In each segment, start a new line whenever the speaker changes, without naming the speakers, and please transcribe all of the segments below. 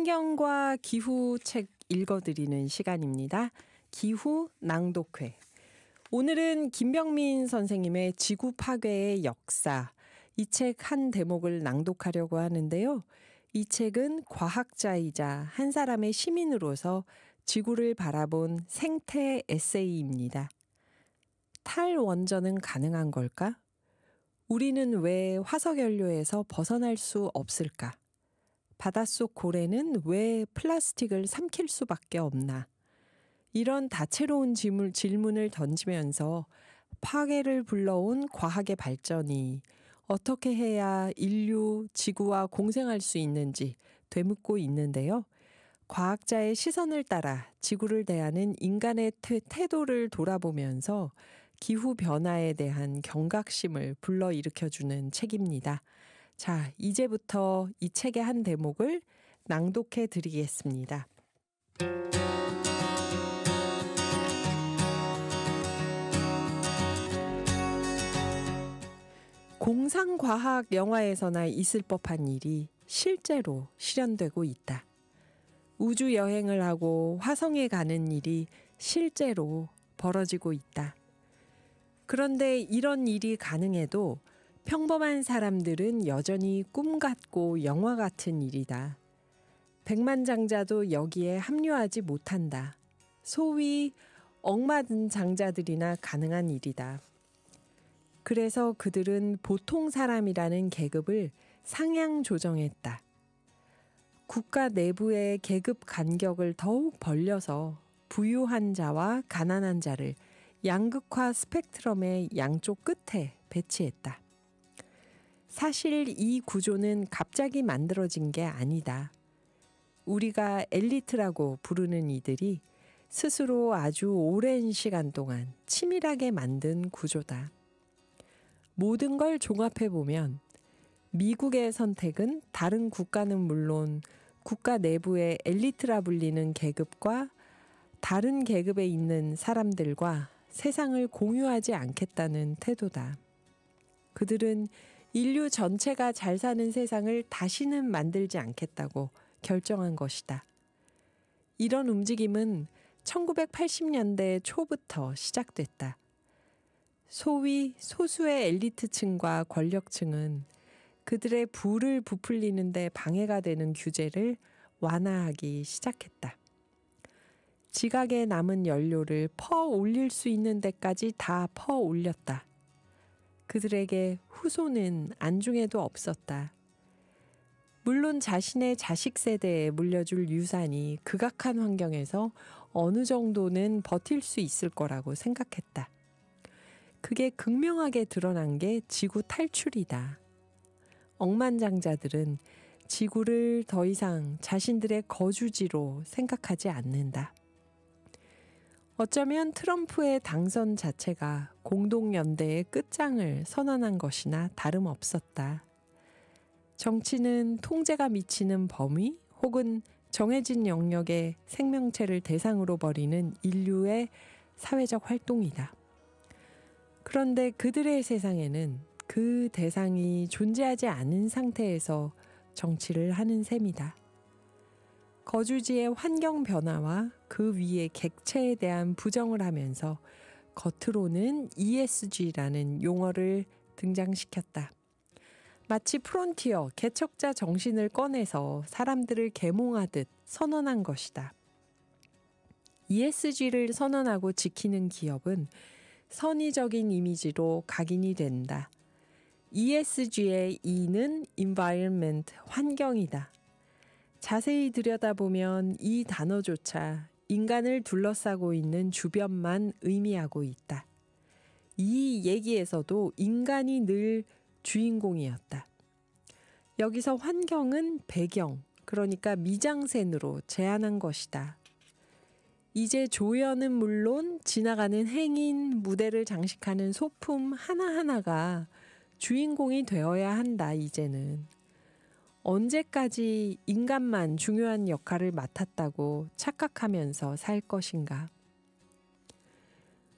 환경과 기후 책 읽어드리는 시간입니다. 기후 낭독회. 오늘은 김병민 선생님의 지구 파괴의 역사, 이 책 한 대목을 낭독하려고 하는데요. 이 책은 과학자이자 한 사람의 시민으로서 지구를 바라본 생태 에세이입니다. 탈원전은 가능한 걸까? 우리는 왜 화석연료에서 벗어날 수 없을까? 바닷속 고래는 왜 플라스틱을 삼킬 수밖에 없나? 이런 다채로운 질문을 던지면서 파괴를 불러온 과학의 발전이 어떻게 해야 인류, 지구와 공생할 수 있는지 되묻고 있는데요. 과학자의 시선을 따라 지구를 대하는 인간의 태도를 돌아보면서 기후변화에 대한 경각심을 불러일으켜주는 책입니다. 자, 이제부터 이 책의 한 대목을 낭독해 드리겠습니다. 공상과학 영화에서나 있을 법한 일이 실제로 실현되고 있다. 우주 여행을 하고 화성에 가는 일이 실제로 벌어지고 있다. 그런데 이런 일이 가능해도 평범한 사람들은 여전히 꿈 같고 영화 같은 일이다. 백만장자도 여기에 합류하지 못한다. 소위 억만장자들이나 가능한 일이다. 그래서 그들은 보통 사람이라는 계급을 상향 조정했다. 국가 내부의 계급 간격을 더욱 벌려서 부유한 자와 가난한 자를 양극화 스펙트럼의 양쪽 끝에 배치했다. 사실 이 구조는 갑자기 만들어진 게 아니다. 우리가 엘리트라고 부르는 이들이 스스로 아주 오랜 시간 동안 치밀하게 만든 구조다. 모든 걸 종합해보면 미국의 선택은 다른 국가는 물론 국가 내부의 엘리트라 불리는 계급과 다른 계급에 있는 사람들과 세상을 공유하지 않겠다는 태도다. 그들은 인류 전체가 잘 사는 세상을 다시는 만들지 않겠다고 결정한 것이다. 이런 움직임은 1980년대 초부터 시작됐다. 소위 소수의 엘리트층과 권력층은 그들의 부를 부풀리는 데 방해가 되는 규제를 완화하기 시작했다. 지각에 남은 연료를 퍼 올릴 수 있는 데까지 다 퍼 올렸다. 그들에게 후손은 안중에도 없었다. 물론 자신의 자식 세대에 물려줄 유산이 극악한 환경에서 어느 정도는 버틸 수 있을 거라고 생각했다. 그게 극명하게 드러난 게 지구 탈출이다. 억만장자들은 지구를 더 이상 자신들의 거주지로 생각하지 않는다. 어쩌면 트럼프의 당선 자체가 공동연대의 끝장을 선언한 것이나 다름없었다. 정치는 통제가 미치는 범위 혹은 정해진 영역의 생명체를 대상으로 벌이는 인류의 사회적 활동이다. 그런데 그들의 세상에는 그 대상이 존재하지 않은 상태에서 정치를 하는 셈이다. 거주지의 환경 변화와 그 위의 객체에 대한 부정을 하면서 겉으로는 ESG라는 용어를 등장시켰다. 마치 프론티어, 개척자 정신을 꺼내서 사람들을 계몽하듯 선언한 것이다. ESG를 선언하고 지키는 기업은 선의적인 이미지로 각인이 된다. ESG의 E는 environment, 환경이다. 자세히 들여다보면 이 단어조차 인간을 둘러싸고 있는 주변만 의미하고 있다. 이 얘기에서도 인간이 늘 주인공이었다. 여기서 환경은 배경, 그러니까 미장센으로 제한한 것이다. 이제 조연은 물론 지나가는 행인, 무대를 장식하는 소품 하나하나가 주인공이 되어야 한다, 이제는. 언제까지 인간만 중요한 역할을 맡았다고 착각하면서 살 것인가?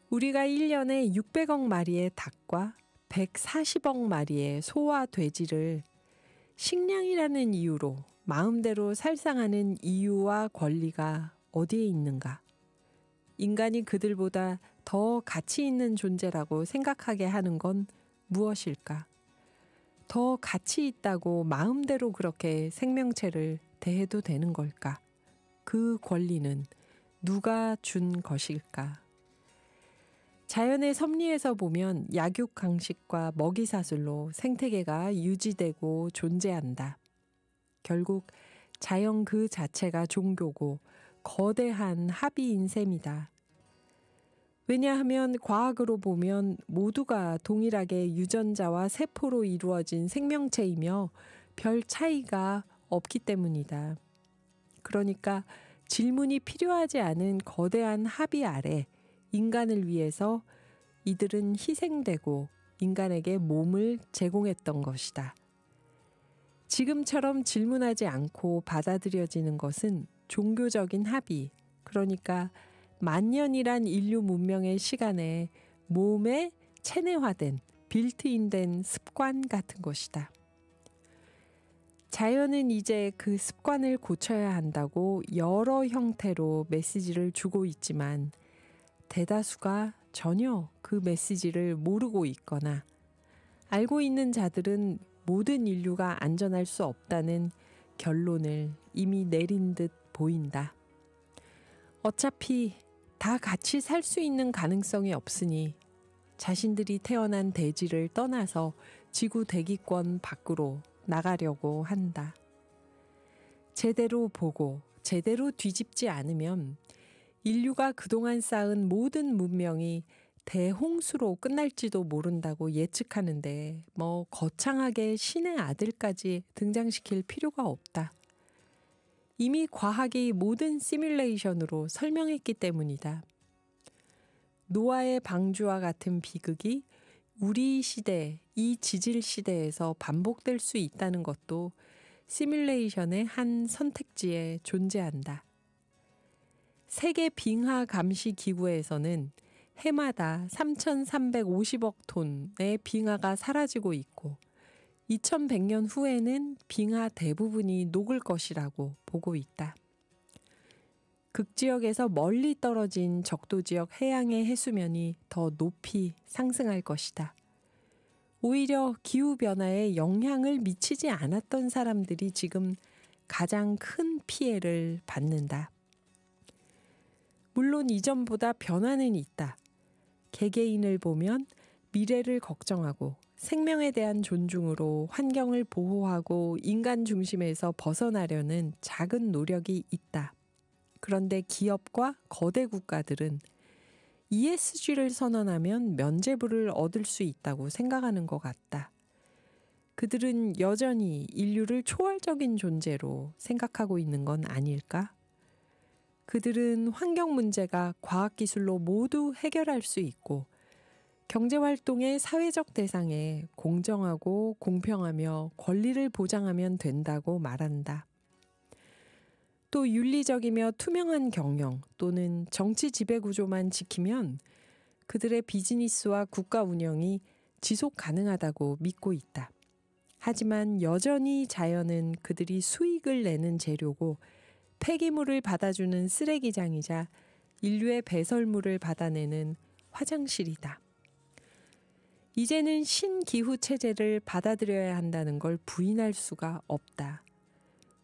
우리가 1년에 600억 마리의 닭과 140억 마리의 소와 돼지를 식량이라는 이유로 마음대로 살상하는 이유와 권리가 어디에 있는가? 인간이 그들보다 더 가치 있는 존재라고 생각하게 하는 건 무엇일까? 더 가치 있다고 마음대로 그렇게 생명체를 대해도 되는 걸까? 그 권리는 누가 준 것일까? 자연의 섭리에서 보면 약육강식과 먹이사슬로 생태계가 유지되고 존재한다. 결국 자연 그 자체가 종교고 거대한 합의인 셈이다. 왜냐하면 과학으로 보면 모두가 동일하게 유전자와 세포로 이루어진 생명체이며 별 차이가 없기 때문이다. 그러니까 질문이 필요하지 않은 거대한 합의 아래 인간을 위해서 이들은 희생되고 인간에게 몸을 제공했던 것이다. 지금처럼 질문하지 않고 받아들여지는 것은 종교적인 합의, 그러니까 만년이란 인류 문명의 시간에 몸에 체내화된 빌트인된 습관 같은 것이다. 자연은 이제 그 습관을 고쳐야 한다고 여러 형태로 메시지를 주고 있지만 대다수가 전혀 그 메시지를 모르고 있거나 알고 있는 자들은 모든 인류가 안전할 수 없다는 결론을 이미 내린 듯 보인다. 어차피 다 같이 살 수 있는 가능성이 없으니 자신들이 태어난 대지를 떠나서 지구 대기권 밖으로 나가려고 한다. 제대로 보고 제대로 뒤집지 않으면 인류가 그동안 쌓은 모든 문명이 대홍수로 끝날지도 모른다고 예측하는데 거창하게 신의 아들까지 등장시킬 필요가 없다. 이미 과학이 모든 시뮬레이션으로 설명했기 때문이다. 노아의 방주와 같은 비극이 우리 시대, 이 지질 시대에서 반복될 수 있다는 것도 시뮬레이션의 한 선택지에 존재한다. 세계 빙하 감시 기구에서는 해마다 3,350억 톤의 빙하가 사라지고 있고 2100년 후에는 빙하 대부분이 녹을 것이라고 보고 있다. 극지역에서 멀리 떨어진 적도지역 해양의 해수면이 더 높이 상승할 것이다. 오히려 기후변화에 영향을 미치지 않았던 사람들이 지금 가장 큰 피해를 받는다. 물론 이전보다 변화는 있다. 개개인을 보면 미래를 걱정하고 생명에 대한 존중으로 환경을 보호하고 인간 중심에서 벗어나려는 작은 노력이 있다. 그런데 기업과 거대 국가들은 ESG를 선언하면 면죄부를 얻을 수 있다고 생각하는 것 같다. 그들은 여전히 인류를 초월적인 존재로 생각하고 있는 건 아닐까? 그들은 환경 문제가 과학기술로 모두 해결할 수 있고 경제활동의 사회적 대상에 공정하고 공평하며 권리를 보장하면 된다고 말한다. 또 윤리적이며 투명한 경영 또는 정치 지배구조만 지키면 그들의 비즈니스와 국가 운영이 지속 가능하다고 믿고 있다. 하지만 여전히 자연은 그들이 수익을 내는 재료고 폐기물을 받아주는 쓰레기장이자 인류의 배설물을 받아내는 화장실이다. 이제는 신기후 체제를 받아들여야 한다는 걸 부인할 수가 없다.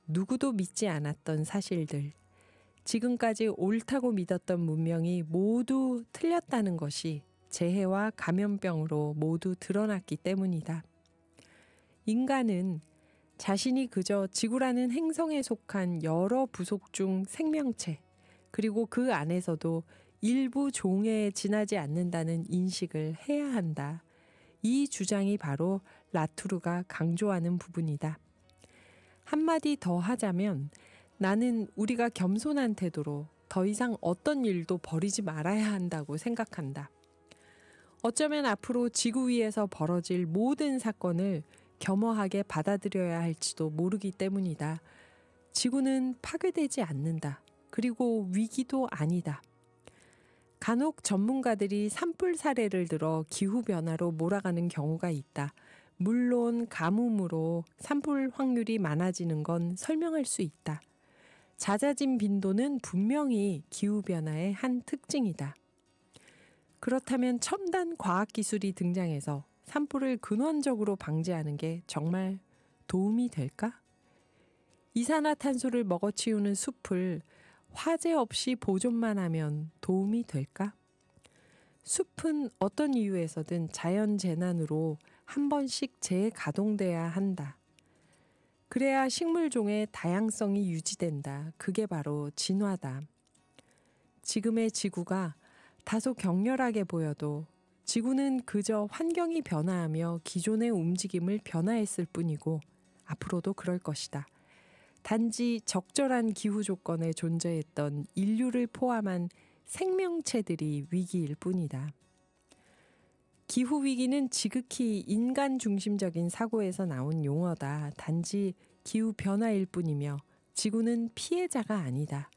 누구도 믿지 않았던 사실들, 지금까지 옳다고 믿었던 문명이 모두 틀렸다는 것이 재해와 감염병으로 모두 드러났기 때문이다. 인간은 자신이 그저 지구라는 행성에 속한 여러 부속 중 생명체, 그리고 그 안에서도 일부 종에 지나지 않는다는 인식을 해야 한다. 이 주장이 바로 라투르가 강조하는 부분이다. 한마디 더 하자면 나는 우리가 겸손한 태도로 더 이상 어떤 일도 벌이지 말아야 한다고 생각한다. 어쩌면 앞으로 지구 위에서 벌어질 모든 사건을 겸허하게 받아들여야 할지도 모르기 때문이다. 지구는 파괴되지 않는다. 그리고 위기도 아니다. 간혹 전문가들이 산불 사례를 들어 기후변화로 몰아가는 경우가 있다. 물론 가뭄으로 산불 확률이 많아지는 건 설명할 수 있다. 잦아진 빈도는 분명히 기후변화의 한 특징이다. 그렇다면 첨단 과학기술이 등장해서 산불을 근원적으로 방지하는 게 정말 도움이 될까? 이산화탄소를 먹어치우는 숲을 화재 없이 보존만 하면 도움이 될까? 숲은 어떤 이유에서든 자연재난으로 한 번씩 재가동돼야 한다. 그래야 식물종의 다양성이 유지된다. 그게 바로 진화다. 지금의 지구가 다소 격렬하게 보여도 지구는 그저 환경이 변화하며 기존의 움직임을 변화했을 뿐이고 앞으로도 그럴 것이다. 단지 적절한 기후 조건에 존재했던 인류를 포함한 생명체들이 위기일 뿐이다. 기후위기는 지극히 인간 중심적인 사고에서 나온 용어다. 단지 기후변화일 뿐이며 지구는 피해자가 아니다.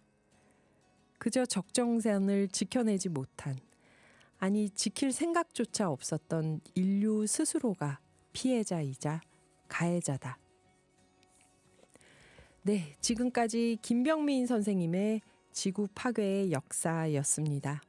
그저 적정선을 지켜내지 못한, 아니 지킬 생각조차 없었던 인류 스스로가 피해자이자 가해자다. 네, 지금까지 김병민 선생님의 지구 파괴의 역사였습니다.